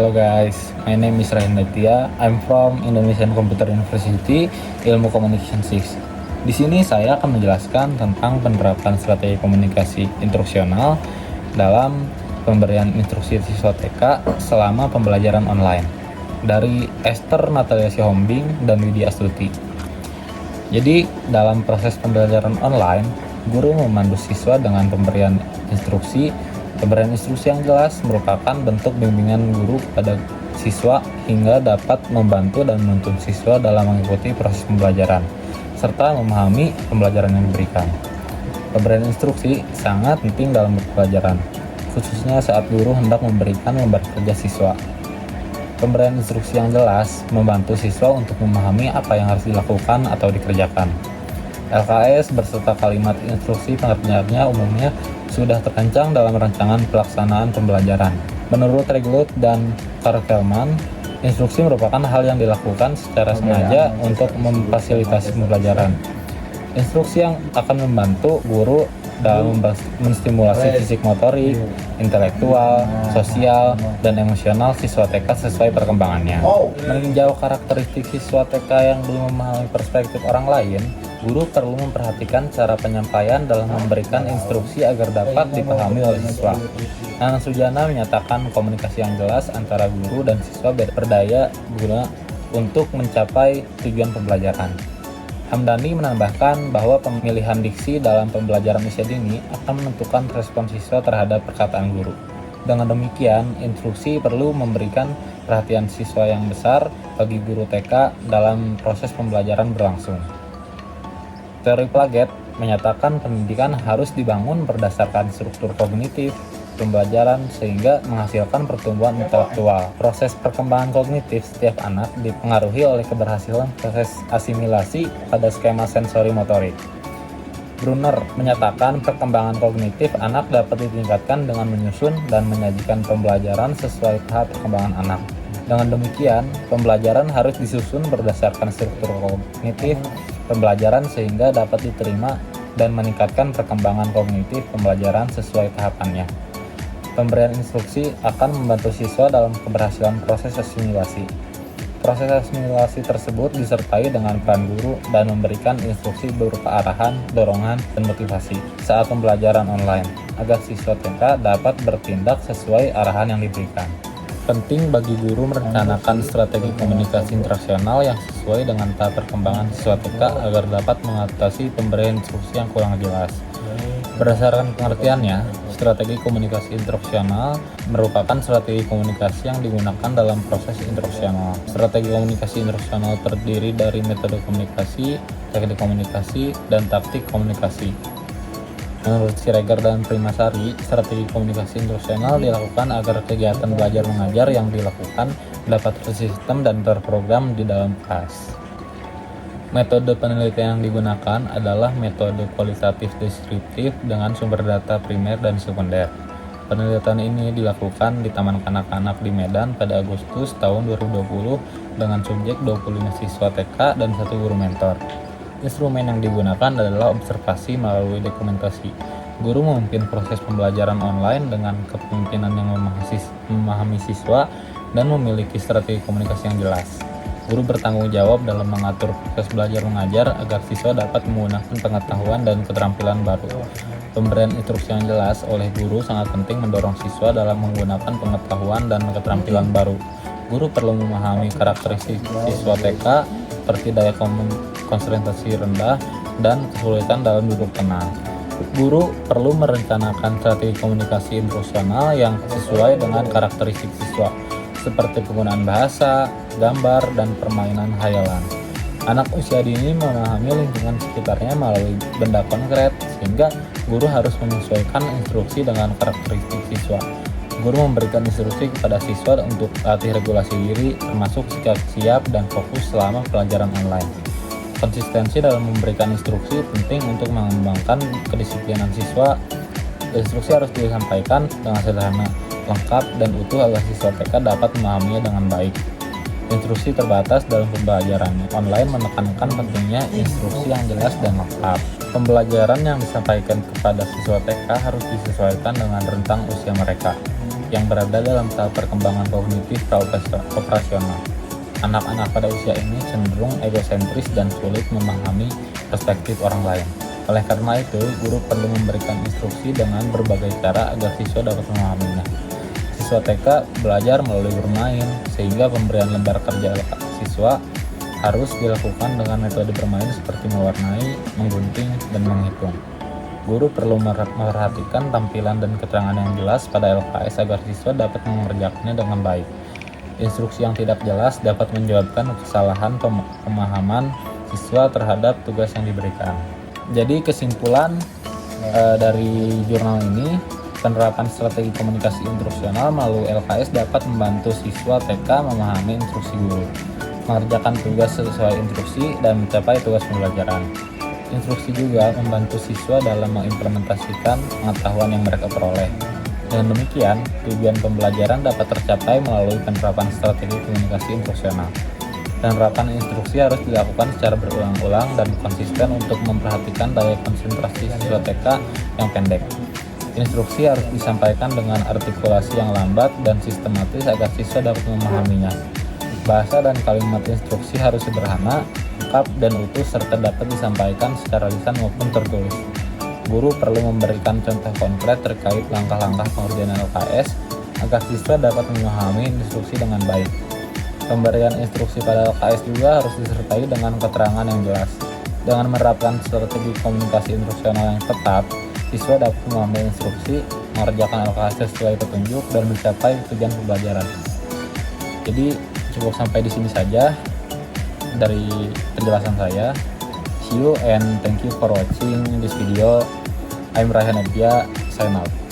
Halo guys, my name is Ryan Tia. I'm from Indonesian Computer University, Ilmu Communication 6. Di sini saya akan menjelaskan tentang penerapan strategi komunikasi instruksional dalam pemberian instruksi siswa TK selama pembelajaran online dari Esther Natalia Sihombing dan Widya Astuti. Jadi, dalam proses pembelajaran online, guru memandu siswa dengan pemberian instruksi. Pemberian instruksi yang jelas merupakan bentuk bimbingan guru kepada siswa hingga dapat membantu dan menuntun siswa dalam mengikuti proses pembelajaran, serta memahami pembelajaran yang diberikan. Pemberian instruksi sangat penting dalam pembelajaran, khususnya saat guru hendak memberikan lembar kerja siswa. Pemberian instruksi yang jelas membantu siswa untuk memahami apa yang harus dilakukan atau dikerjakan. LKS berserta kalimat instruksi pengertiannya umumnya sudah terancang dalam rancangan pelaksanaan pembelajaran. Menurut Reglut dan Karkelman, instruksi merupakan hal yang dilakukan secara sengaja untuk memfasilitasi pembelajaran. Instruksi yang akan membantu guru dalam menstimulasi fisik motorik, intelektual, sosial, dan emosional siswa TK sesuai perkembangannya. Meninjau karakteristik siswa TK yang belum memahami perspektif orang lain, guru perlu memperhatikan cara penyampaian dalam memberikan instruksi agar dapat dipahami oleh siswa. Nana Sujana menyatakan komunikasi yang jelas antara guru dan siswa berdaya guna untuk mencapai tujuan pembelajaran. Hamdani menambahkan bahwa pemilihan diksi dalam pembelajaran usia dini akan menentukan respon siswa terhadap perkataan guru. Dengan demikian, instruksi perlu memberikan perhatian siswa yang besar bagi guru TK dalam proses pembelajaran berlangsung. Teori Plaget menyatakan pendidikan harus dibangun berdasarkan struktur kognitif pembelajaran sehingga menghasilkan pertumbuhan intelektual. Proses perkembangan kognitif setiap anak dipengaruhi oleh keberhasilan proses asimilasi pada skema sensori motorik. Brunner menyatakan perkembangan kognitif anak dapat ditingkatkan dengan menyusun dan menyajikan pembelajaran sesuai tahap perkembangan anak. Dengan demikian, pembelajaran harus disusun berdasarkan struktur kognitif pembelajaran sehingga dapat diterima dan meningkatkan perkembangan kognitif pembelajaran sesuai tahapannya. Pemberian instruksi akan membantu siswa dalam keberhasilan proses asimilasi. Proses asimilasi tersebut disertai dengan peran guru dan memberikan instruksi berupa arahan, dorongan, dan motivasi saat pembelajaran online agar siswa TK dapat bertindak sesuai arahan yang diberikan. Penting bagi guru merencanakan strategi komunikasi instruksional yang sesuai dengan tahap perkembangan siswa TK agar dapat mengatasi pemberian instruksi yang kurang jelas. Berdasarkan pengertiannya, strategi komunikasi instruksional merupakan strategi komunikasi yang digunakan dalam proses instruksional. Strategi komunikasi instruksional terdiri dari metode komunikasi, teknik komunikasi, dan taktik komunikasi. Menurut Siregar dan Primasari, strategi komunikasi instruksional dilakukan agar kegiatan belajar mengajar yang dilakukan dapat tersistem dan terprogram di dalam kelas. Metode penelitian yang digunakan adalah metode kualitatif deskriptif dengan sumber data primer dan sekunder. Penelitian ini dilakukan di Taman Kanak-kanak di Medan pada Agustus tahun 2020 dengan subjek 25 siswa TK dan 1 guru mentor. Instrumen yang digunakan adalah observasi melalui dokumentasi. Guru memimpin proses pembelajaran online dengan kepemimpinan yang memahami siswa dan memiliki strategi komunikasi yang jelas. Guru bertanggung jawab dalam mengatur proses belajar mengajar agar siswa dapat menggunakan pengetahuan dan keterampilan baru. Pemberian instruksi yang jelas oleh guru sangat penting mendorong siswa dalam menggunakan pengetahuan dan keterampilan baru. Guru perlu memahami karakteristik siswa TK seperti daya konsentrasi rendah dan kesulitan dalam duduk tenang. Guru perlu merencanakan strategi komunikasi instruksional yang sesuai dengan karakteristik siswa, seperti penggunaan bahasa, gambar, dan permainan hayalan. Anak usia dini memahami lingkungan sekitarnya melalui benda konkret, sehingga guru harus menyesuaikan instruksi dengan karakteristik siswa. Guru memberikan instruksi kepada siswa untuk latih regulasi diri, termasuk sikap siap dan fokus selama pelajaran online. Konsistensi dalam memberikan instruksi penting untuk mengembangkan kedisiplinan siswa. Instruksi harus disampaikan dengan sederhana, lengkap, dan utuh agar siswa TK dapat memahaminya dengan baik. Instruksi terbatas dalam pembelajaran online menekankan pentingnya instruksi yang jelas dan lengkap. Pembelajaran yang disampaikan kepada siswa TK harus disesuaikan dengan rentang usia mereka. yang berada dalam tahap perkembangan kognitif operasional. Anak-anak pada usia ini cenderung egosentris dan sulit memahami perspektif orang lain. Oleh karena itu, guru perlu memberikan instruksi dengan berbagai cara agar siswa dapat memahaminya. Siswa TK belajar melalui bermain, sehingga pemberian lembar kerja siswa harus dilakukan dengan metode bermain seperti mewarnai, menggunting, dan menghitung. Guru perlu memperhatikan tampilan dan keterangan yang jelas pada LKS agar siswa dapat mengerjakannya dengan baik. Instruksi yang tidak jelas dapat menyebabkan kesalahan pemahaman siswa terhadap tugas yang diberikan. Jadi kesimpulan dari jurnal ini, penerapan strategi komunikasi instruksional melalui LKS dapat membantu siswa TK memahami instruksi guru, mengerjakan tugas sesuai instruksi, dan mencapai tugas pembelajaran. Instruksi juga membantu siswa dalam mengimplementasikan pengetahuan yang mereka peroleh. Dengan demikian, tujuan pembelajaran dapat tercapai melalui penerapan strategi komunikasi instruksional. Penerapan instruksi harus dilakukan secara berulang-ulang dan konsisten untuk memperhatikan daya konsentrasi siswa TK yang pendek. Instruksi harus disampaikan dengan artikulasi yang lambat dan sistematis agar siswa dapat memahaminya. Bahasa dan kalimat instruksi harus sederhana, lengkap, dan utuh serta dapat disampaikan secara lisan maupun tertulis. Guru perlu memberikan contoh konkret terkait langkah-langkah pengerjaan LKS agar siswa dapat memahami instruksi dengan baik. Pemberian instruksi pada LKS juga harus disertai dengan keterangan yang jelas. Dengan menerapkan strategi komunikasi instruksional yang tepat, siswa dapat memahami instruksi, mengerjakan LKS sesuai petunjuk, dan mencapai tujuan pembelajaran. Jadi cukup sampai di sini saja dari penjelasan saya. See you and thank you for watching this video. I'm Raihan Aditya, sign out.